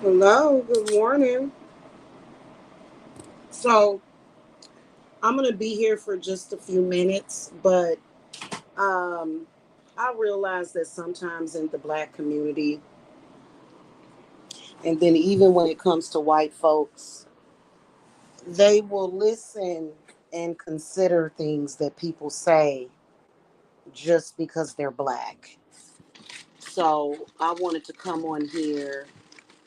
Hello, good morning. So I'm gonna be here for just a few minutes, but um, I realize that sometimes in the black community, and then even when it comes to white folks, they will listen and consider things that people say just because they're black. So I wanted to come on here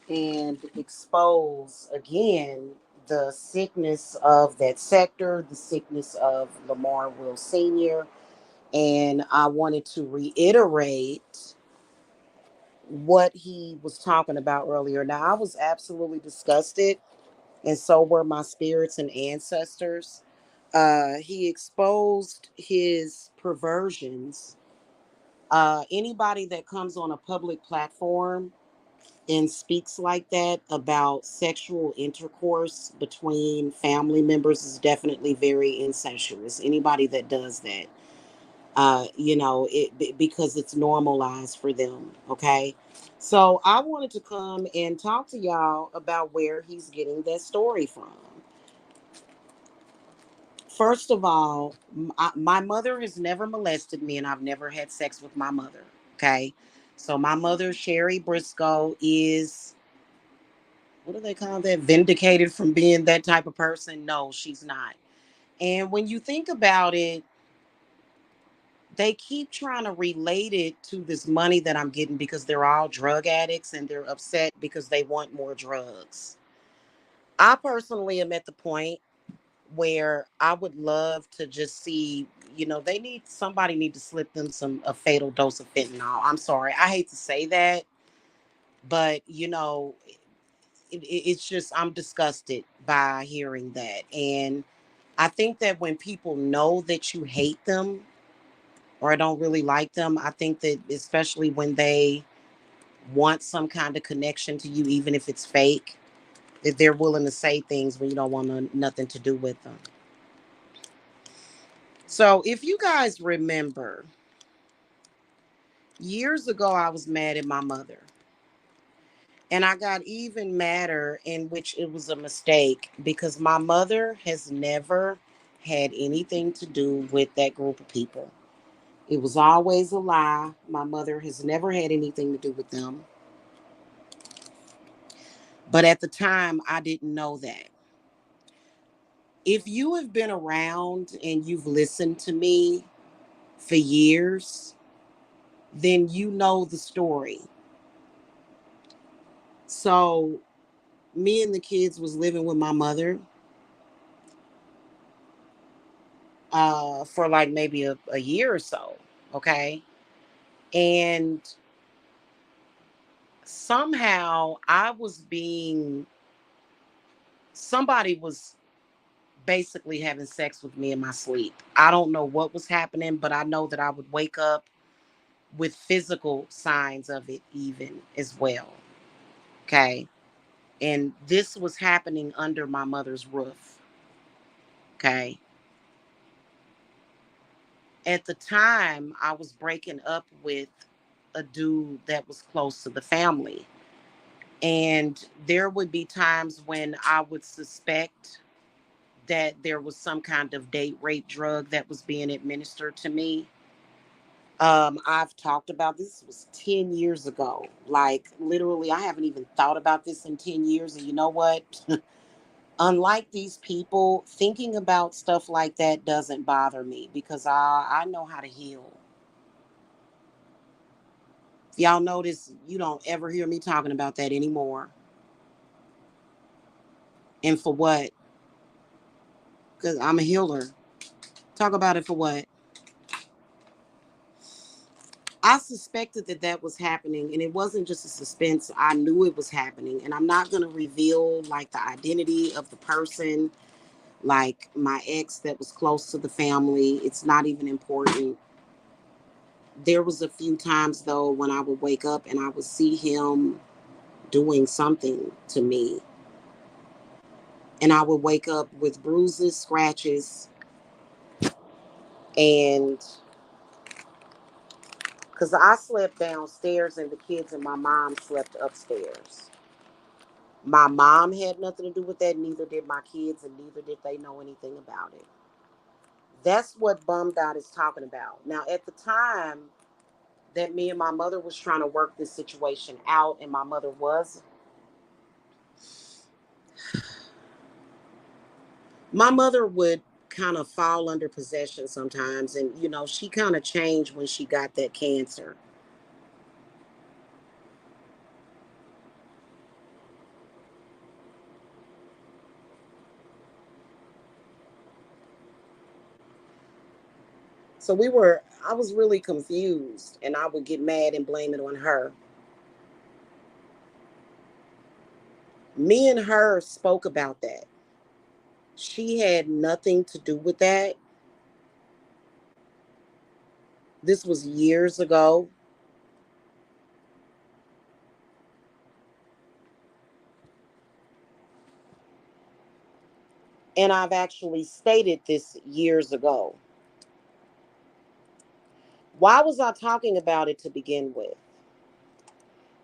and expose again the sickness of that sector, the sickness of Lamar Will Sr. And I wanted to reiterate what he was talking about earlier. Now, I was absolutely disgusted, and so were my spirits and ancestors. He exposed his perversions. Anybody that comes on a public platform and speaks like that about sexual intercourse between family members is definitely very incestuous. Anybody that does that, because it's normalized for them. Okay. So I wanted to come and talk to y'all about where he's getting that story from. First of all, my mother has never molested me, and I've never had sex with my mother. Okay. So my mother, Sherry Briscoe, is, what do they call that? Vindicated from being that type of person? No, she's not. And when you think about it, they keep trying to relate it to this money that I'm getting because they're all drug addicts and they're upset because they want more drugs. I personally am at the point where I would love to just see, they need somebody need to slip them some a fatal dose of fentanyl. I'm sorry, I hate to say that, but it's just I'm disgusted by hearing that. And I think that when people know that you hate them or don't really like them, I think that especially when they want some kind of connection to you, even if it's fake, that they're willing to say things when you don't want nothing to do with them. So if you guys remember, years ago, I was mad at my mother. And I got even madder, in which it was a mistake because my mother has never had anything to do with that group of people. It was always a lie. My mother has never had anything to do with them. But at the time, I didn't know that. If you have been around and you've listened to me for years, then you know the story. So, me and the kids was living with my mother for like maybe a year or so. Okay. And somehow somebody was basically having sex with me in my sleep. I don't know what was happening, but I know that I would wake up with physical signs of it, even as well. Okay. And this was happening under my mother's roof. Okay. At the time, I was breaking up with a dude that was close to the family. And there would be times when I would suspect that there was some kind of date rape drug that was being administered to me. I've talked about this was 10 years ago. Like literally, I haven't even thought about this in 10 years. And you know what? Unlike these people, thinking about stuff like that doesn't bother me because I know how to heal. If y'all notice, you don't ever hear me talking about that anymore. And for what? Because I'm a healer. Talk about it for what? I suspected that that was happening, and it wasn't just a suspense. I knew it was happening, and I'm not going to reveal like the identity of the person, like my ex that was close to the family. It's not even important. There was a few times though when I would wake up and I would see him doing something to me, and I would wake up with bruises, scratches, and because I slept downstairs and the kids and my mom slept upstairs. My mom had nothing to do with that, neither did my kids, and neither did they know anything about it. That's what bummed out is talking about. Now, at the time that me and my mother was trying to work this situation out, and my mother would kind of fall under possession sometimes, and she kind of changed when she got that cancer. So I was really confused, and I would get mad and blame it on her. Me and her spoke about that. She had nothing to do with that. This was years ago. And I've actually stated this years ago. Why was I talking about it to begin with?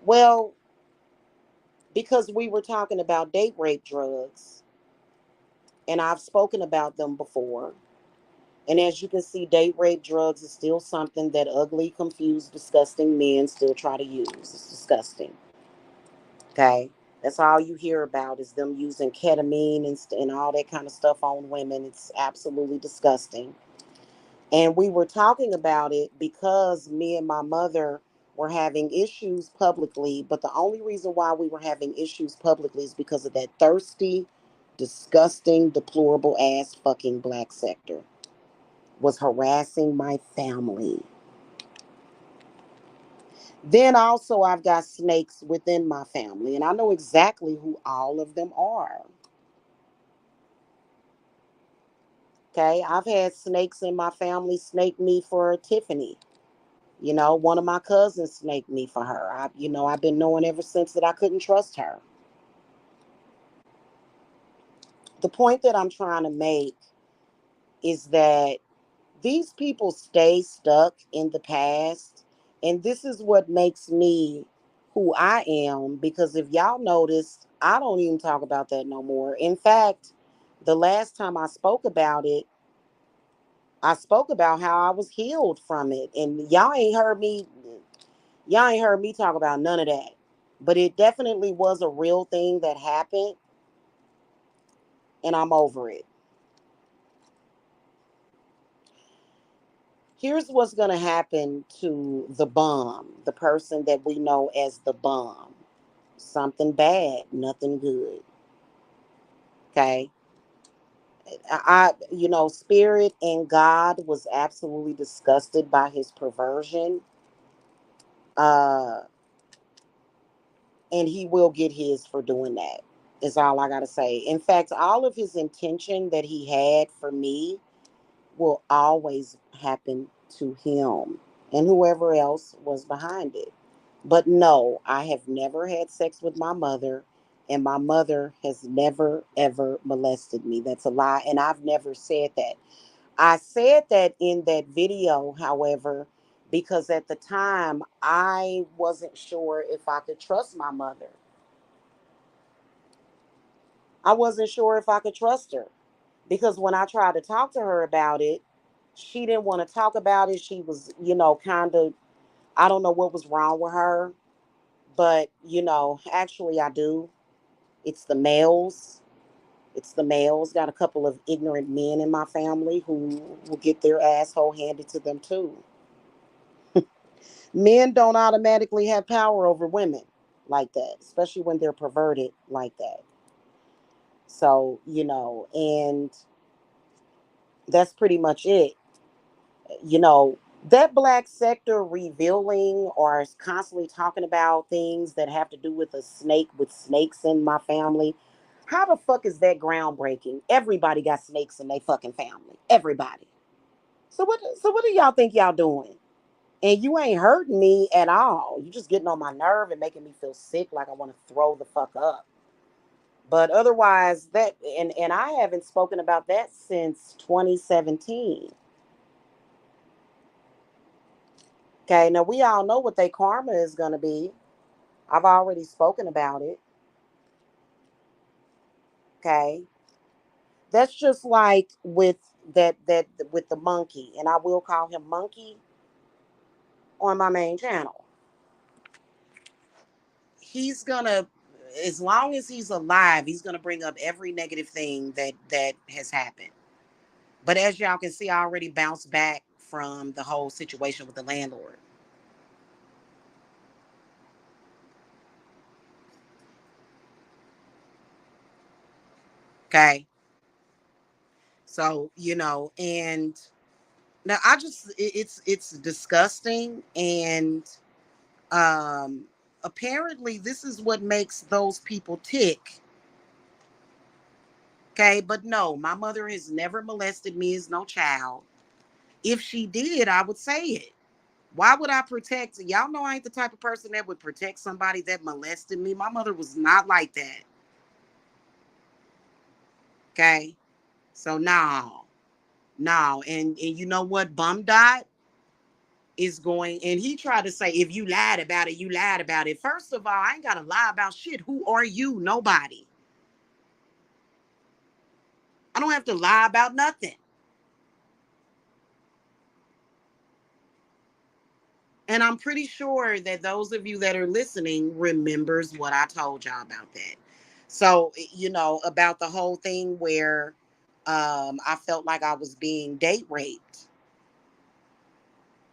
Well, because we were talking about date rape drugs, and I've spoken about them before. And as you can see, date rape drugs is still something that ugly, confused, disgusting men still try to use. It's disgusting. Okay? That's all you hear about is them using ketamine and all that kind of stuff on women. It's absolutely disgusting. And we were talking about it because me and my mother were having issues publicly. But the only reason why we were having issues publicly is because of that thirsty, disgusting, deplorable ass fucking black sector was harassing my family. Then also, I've got snakes within my family, and I know exactly who all of them are. Okay, I've had snakes in my family snake me for Tiffany. One of my cousins snaked me for her. I've been knowing ever since that I couldn't trust her. The point that I'm trying to make is that these people stay stuck in the past. And this is what makes me who I am. Because if y'all noticed, I don't even talk about that no more. In fact, the last time I spoke about it, I spoke about how I was healed from it. And y'all ain't heard me talk about none of that. But it definitely was a real thing that happened, and I'm over it. Here's what's going to happen to the bum, the person that we know as the bum. Something bad, nothing good. Okay. Spirit and God was absolutely disgusted by his perversion. Uh, and he will get his for doing that, is all I got to say. In fact, all of his intention that he had for me will always happen to him and whoever else was behind it. But no, I have never had sex with my mother, and my mother has never, ever molested me. That's a lie, and I've never said that. I said that in that video, however, because at the time I wasn't sure if I could trust my mother. I wasn't sure if I could trust her because when I tried to talk to her about it, she didn't want to talk about it. She was, kind of, I don't know what was wrong with her, but, actually I do. It's the males. It's the males. Got a couple of ignorant men in my family who will get their asshole handed to them too. Men don't automatically have power over women like that, especially when they're perverted like that. So, and that's pretty much it. You know, that black sector revealing or is constantly talking about things that have to do with a snake with snakes in my family. How the fuck is that groundbreaking? Everybody got snakes in their fucking family. Everybody. So what do y'all think y'all doing? And you ain't hurting me at all. You just getting on my nerve and making me feel sick like I want to throw the fuck up. But otherwise that and I haven't spoken about that since 2017. Okay, now we all know what their karma is going to be. I've already spoken about it. Okay. That's just like with that with the monkey, and I will call him Monkey on my main channel. He's gonna, as long as he's alive, he's gonna bring up every negative thing that has happened. But as y'all can see, I already bounced back from the whole situation with the landlord. Okay. So, and now I just it's disgusting, and um apparently this is what makes those people tick. Okay, but no, my mother has never molested me as no child. If she did, I would say it. Why would I protect? Y'all know I ain't the type of person that would protect somebody that molested me. My mother was not like that. Okay. So no, no. And you know what? Bum Dot is going, and he tried to say, if you lied about it, you lied about it. First of all, I ain't gotta lie about shit. Who are you? Nobody. I don't have to lie about nothing. And I'm pretty sure that those of you that are listening remembers what I told y'all about that. So, about the whole thing where I felt like I was being date raped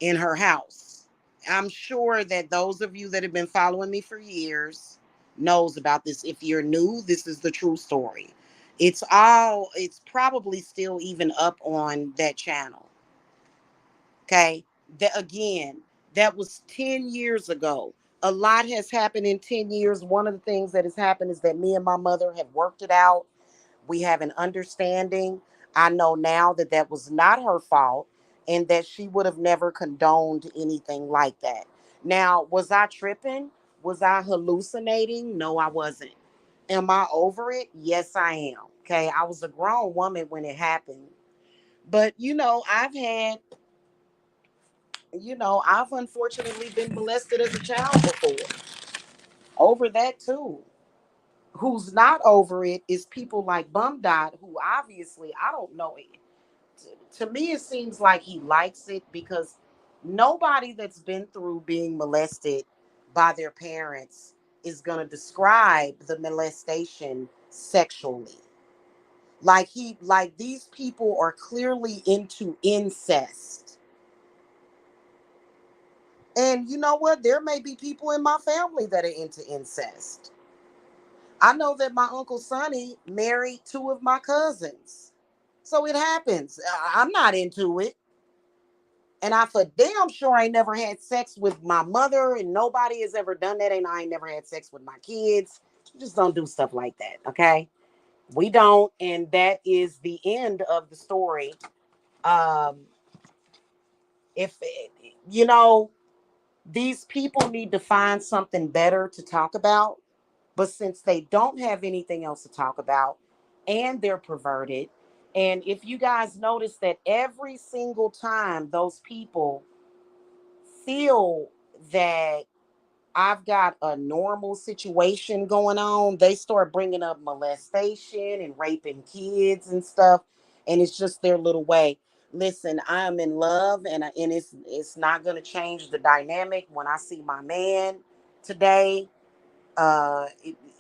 in her house. I'm sure that those of you that have been following me for years knows about this. If you're new, this is the true story. It's probably still even up on that channel. Okay. That again, that was 10 years ago. A lot has happened in 10 years. One of the things that has happened is that me and my mother have worked it out. We have an understanding. I know now that that was not her fault, and that she would have never condoned anything like that. Now, was I tripping? Was I hallucinating? No, I wasn't. Am I over it? Yes, I am. Okay. I was a grown woman when it happened. But, I've unfortunately been molested as a child before. Over that too. Who's not over it is people like Bum Dot, who obviously I don't know it. To me, it seems like he likes it because nobody that's been through being molested by their parents is going to describe the molestation sexually. Like these people are clearly into incest. And you know what? There may be people in my family that are into incest. I know that my Uncle Sonny married two of my cousins. So it happens. I'm not into it. And I for damn sure ain't never had sex with my mother, and nobody has ever done that. And I ain't never had sex with my kids. We just don't do stuff like that. Okay. We don't. And that is the end of the story. Um, if, you know, these people need to find something better to talk about. But since they don't have anything else to talk about and they're perverted, and if you guys notice that every single time those people feel that I've got a normal situation going on, they start bringing up molestation and raping kids and stuff, and it's just their little way. Listen, I am in love, and it's not going to change the dynamic. When I see my man today,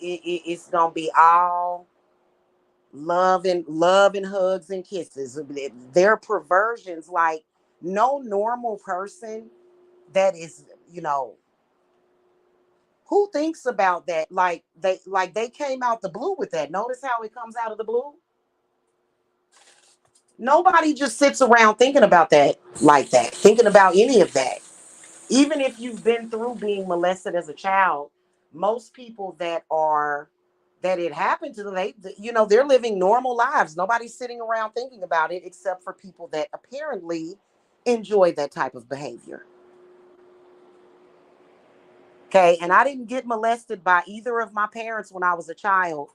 it's gonna be all love and hugs and kisses. Their perversions, like no normal person that is, who thinks about that. Like they came out the blue with that. Notice how it comes out of the blue. Nobody just sits around thinking about that, like that, thinking about any of that. Even if you've been through being molested as a child, most people that it happened to, they're living normal lives. Nobody's sitting around thinking about it except for people that apparently enjoy that type of behavior. Okay. And I didn't get molested by either of my parents when I was a child.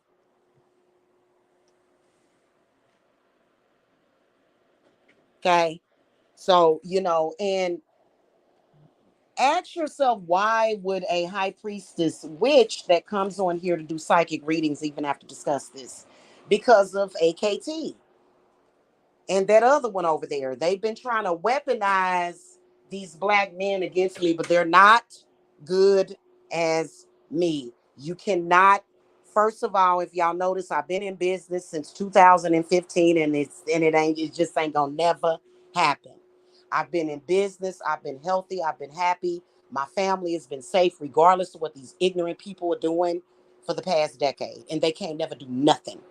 Okay. So, and ask yourself, why would a high priestess witch that comes on here to do psychic readings even have to discuss this? because of AKT and that other one over there. They've been trying to weaponize these black men against me, but they're not good as me. You cannot. First of all, if y'all notice, I've been in business since 2015, and it just ain't gonna never happen. I've been in business. I've been healthy. I've been happy. My family has been safe, regardless of what these ignorant people are doing for the past decade, and they can't never do nothing.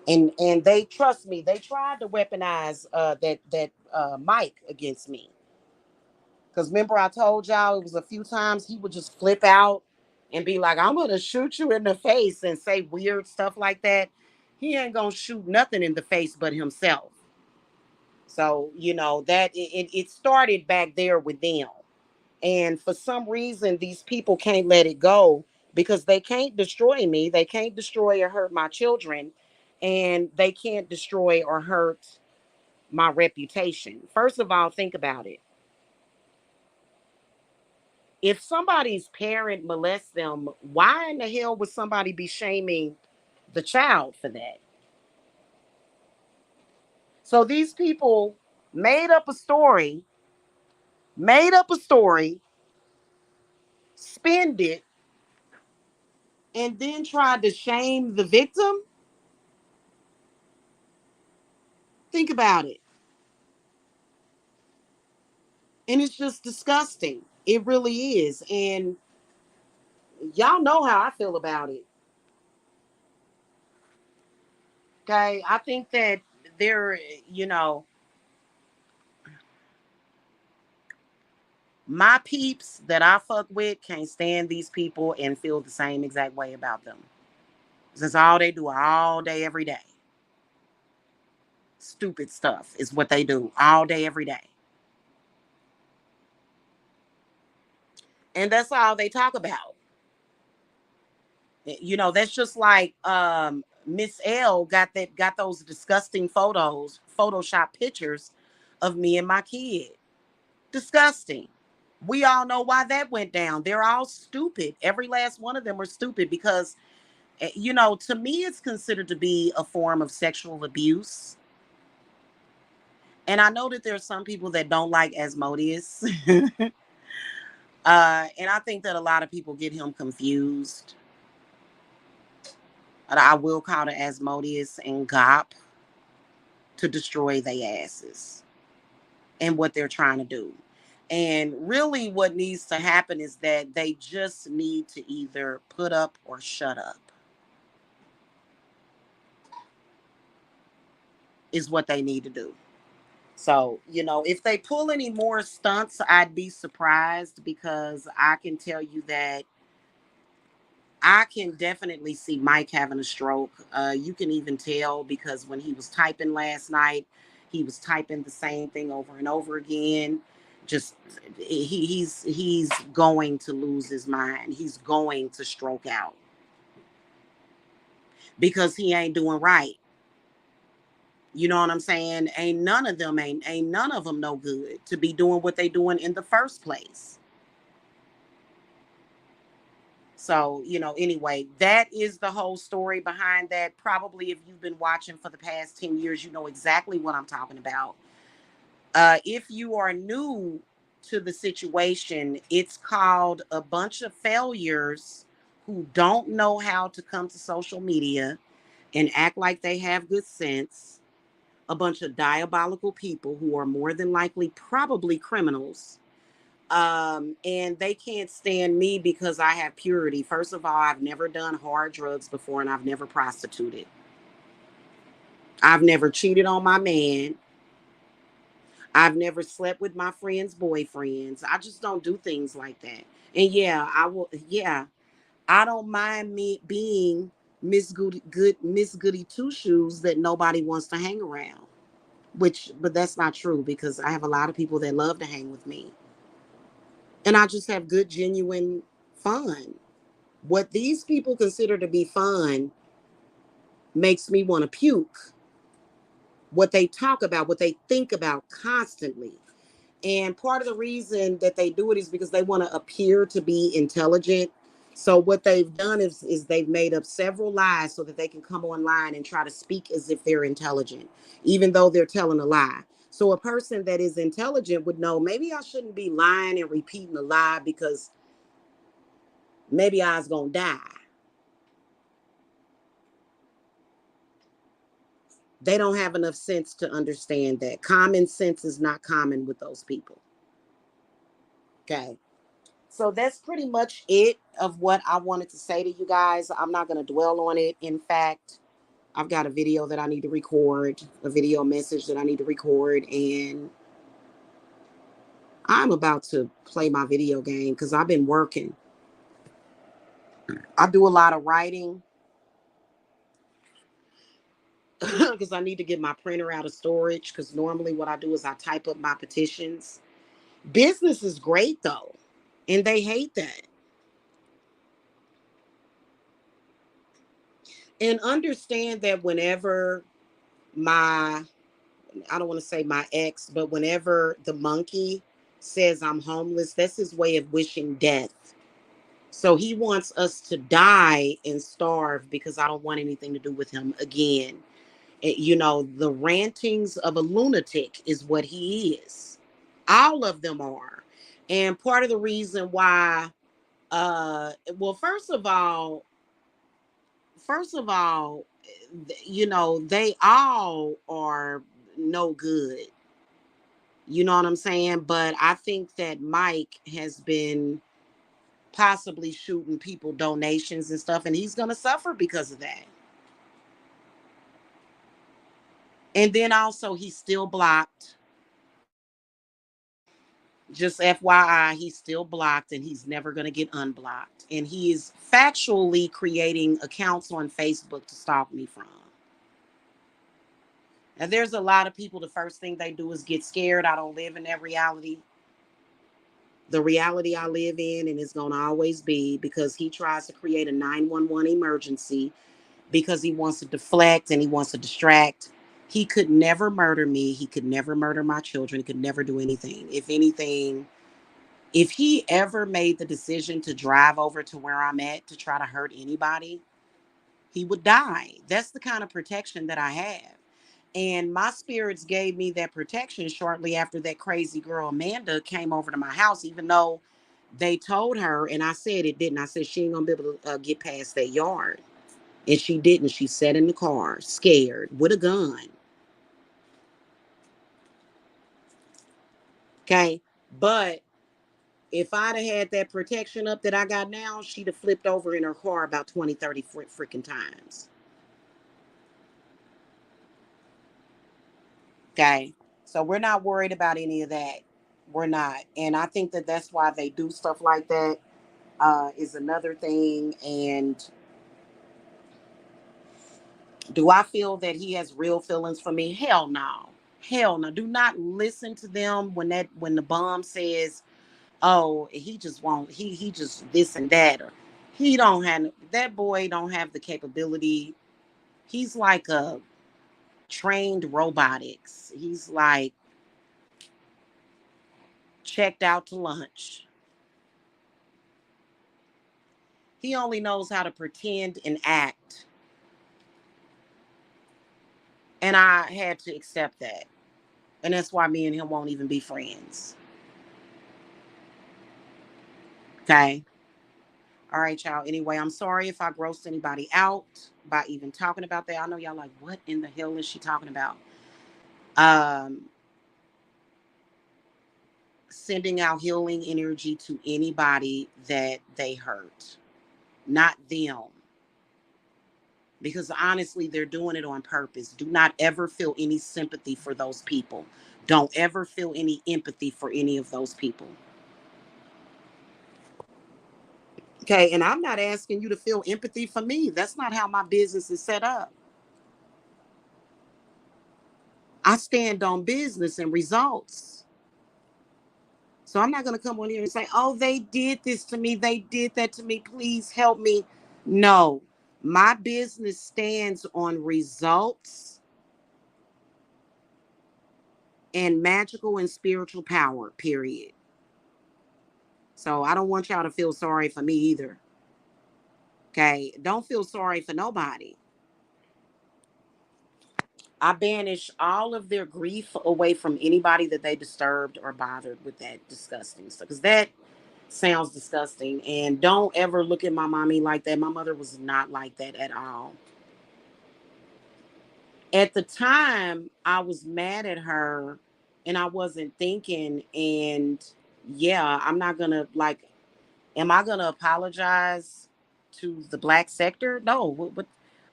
And they, trust me, they tried to weaponize that mic against me. Because remember, I told y'all it was a few times he would just flip out and be like, I'm going to shoot you in the face and say weird stuff like that. He ain't going to shoot nothing in the face but himself. So, that it started back there with them. And for some reason, these people can't let it go because they can't destroy me. They can't destroy or hurt my children. And they can't destroy or hurt my reputation. First of all, think about it. If somebody's parent molests them, why in the hell would somebody be shaming the child for that? So these people made up a story, made up a story, spinned it, and then tried to shame the victim. Think about it. And it's just disgusting. It really is. And y'all know how I feel about it. Okay. I think that there, you know, my peeps that I fuck with can't stand these people and feel the same exact way about them. That's all they do all day, every day. Stupid stuff is what they do all day, every day. And that's all they talk about. That's just like Miss L got those disgusting Photoshop pictures of me and my kid. Disgusting. We all know why that went down. They're all stupid. Every last one of them are stupid because, to me, it's considered to be a form of sexual abuse. And I know that there's some people that don't like Asmodeus. And I think that a lot of people get him confused. I will call it Asmodeus and Gop to destroy their asses and what they're trying to do. And really what needs to happen is that they just need to either put up or shut up is what they need to do. So, if they pull any more stunts, I'd be surprised because I can tell you that I can definitely see Mike having a stroke. You can even tell because when he was typing last night, he was typing the same thing over and over again. Just he's going to lose his mind. He's going to stroke out because he ain't doing right. You know what I'm saying? Ain't none of them no good to be doing what they doing in the first place. So, anyway, that is the whole story behind that. Probably if you've been watching for the past 10 years, you know exactly what I'm talking about. If you are new to the situation, it's called a bunch of failures who don't know how to come to social media and act like they have good sense. A bunch of diabolical people who are more than likely probably criminals. And they can't stand me because I have purity. First of all, I've never done hard drugs before and I've never prostituted. I've never cheated on my man. I've never slept with my friends' boyfriends. I just don't do things like that. And I don't mind me being Miss Goody Two Shoes that nobody wants to hang around. But that's not true because I have a lot of people that love to hang with me. And I just have good, genuine fun. What these people consider to be fun makes me want to puke. What they talk about, what they think about constantly. And part of the reason that they do it is because they want to appear to be intelligent So what they've done is they've made up several lies so that they can come online and try to speak as if they're intelligent, even though they're telling a lie. So a person that is intelligent would know, maybe I shouldn't be lying and repeating a lie because maybe I was gonna die. They don't have enough sense to understand that. Common sense is not common with those people. Okay. So that's pretty much it of what I wanted to say to you guys. I'm not going to dwell on it. In fact, I've got a video that I need to record, a video message that I need to record, and I'm about to play my video game because I've been working. I do a lot of writing because I need to get my printer out of storage, because normally what I do is I type up my petitions. Business is great though, and they hate that. And understand that whenever my, I don't want to say my ex, but whenever the monkey says I'm homeless, that's his way of wishing death. So he wants us to die and starve because I don't want anything to do with him again. The rantings of a lunatic is what he is. All of them are. And part of the reason why, well, first of all, they all are no good. You know what I'm saying? But I think that Mike has been possibly shooting people donations and stuff, and he's going to suffer because of that. And then also, he's still blocked. Just FYI, he's still blocked and he's never going to get unblocked. And he is factually creating accounts on Facebook to stalk me from. And there's a lot of people, the first thing they do is get scared. I don't live in that reality. The reality I live in, and it's going to always be, because he tries to create a 911 emergency because he wants to deflect and he wants to distract. He could never murder me. He could never murder my children. He could never do anything. If anything, if he ever made the decision to drive over to where I'm at to try to hurt anybody, he would die. That's the kind of protection that I have. And my spirits gave me that protection shortly after that crazy girl, Amanda, came over to my house, even though they told her, and I said it didn't. I said she ain't going to be able to get past that yard. And she didn't. She sat in the car, scared, with a gun. Okay. But if I'd have had that protection up that I got now, she'd have flipped over in her car about 20, 30 freaking times. Okay. So we're not worried about any of that. We're not. And I think that that's why they do stuff like that, is another thing. And do I feel that he has real feelings for me? Hell no. Hell no. Do not listen to them when the bomb says, oh, he just won't, he just this and that, or he don't have, that boy don't have the capability. He's like a trained robotics. He's like checked out to lunch. He only knows how to pretend and act. And I had to accept that. And that's why me and him won't even be friends. Okay. All right, y'all. Anyway, I'm sorry if I grossed anybody out by even talking about that. I know y'all like, what in the hell is she talking about? Um, Sending out healing energy to anybody that they hurt, not them. Because honestly, they're doing it on purpose. Do not ever feel any sympathy for those people. Don't ever feel any empathy for any of those people. Okay, and I'm not asking you to feel empathy for me. That's not how my business is set up. I stand on business and results. So I'm not going to come on here and say, oh, they did this to me. They did that to me. Please help me. No, my business stands on results and magical and spiritual power, period. So I don't want y'all to feel sorry for me either. Okay, don't feel sorry for nobody. I banish all of their grief away from anybody that they disturbed or bothered with that disgusting stuff. Because that sounds disgusting. And don't ever look at my mommy like that. My mother was not like that at all. At the time, I was mad at her and I wasn't thinking. And yeah, I'm not going to like, am I going to apologize to the black sector? No.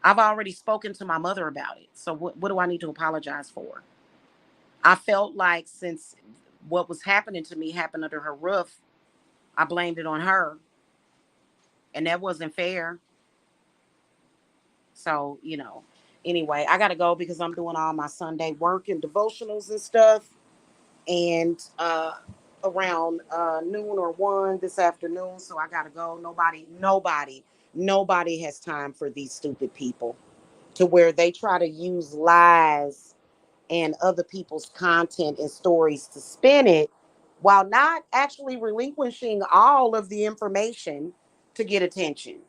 I've already spoken to my mother about it. So what do I need to apologize for? I felt like since what was happening to me happened under her roof, I blamed it on her, and that wasn't fair. So, anyway, I got to go because I'm doing all my Sunday work and devotionals and stuff. And around noon or 1 this afternoon, so I got to go. Nobody has time for these stupid people to where they try to use lies and other people's content and stories to spin it while not actually relinquishing all of the information to get attention.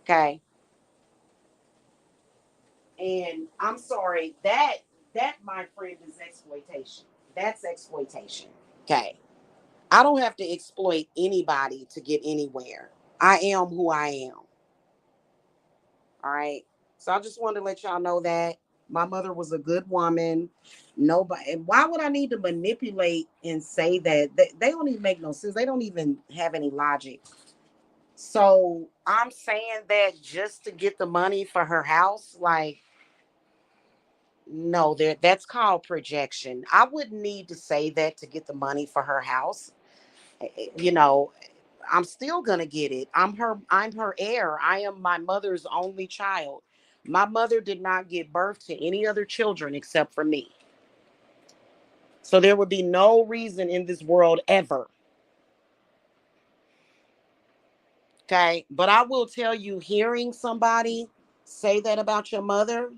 Okay. And I'm sorry, that my friend is exploitation. That's exploitation. Okay. I don't have to exploit anybody to get anywhere. I am who I am. All right. So I just wanted to let y'all know that my mother was a good woman. Nobody. And why would I need to manipulate and say that? They don't even make no sense. They don't even have any logic. So I'm saying that just to get the money for her house, like no, there. That's called projection. I wouldn't need to say that to get the money for her house. You know, I'm still gonna get it. I'm her heir. I am my mother's only child. My mother did not give birth to any other children except for me. So there would be no reason in this world ever. Okay. But I will tell you, hearing somebody say that about your mother,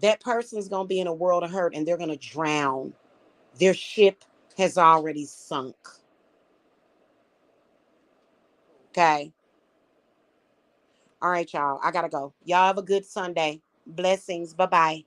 that person is gonna be in a world of hurt and they're gonna drown. Their ship has already sunk. Okay. All right, y'all. I gotta go. Y'all have a good Sunday. Blessings. Bye bye.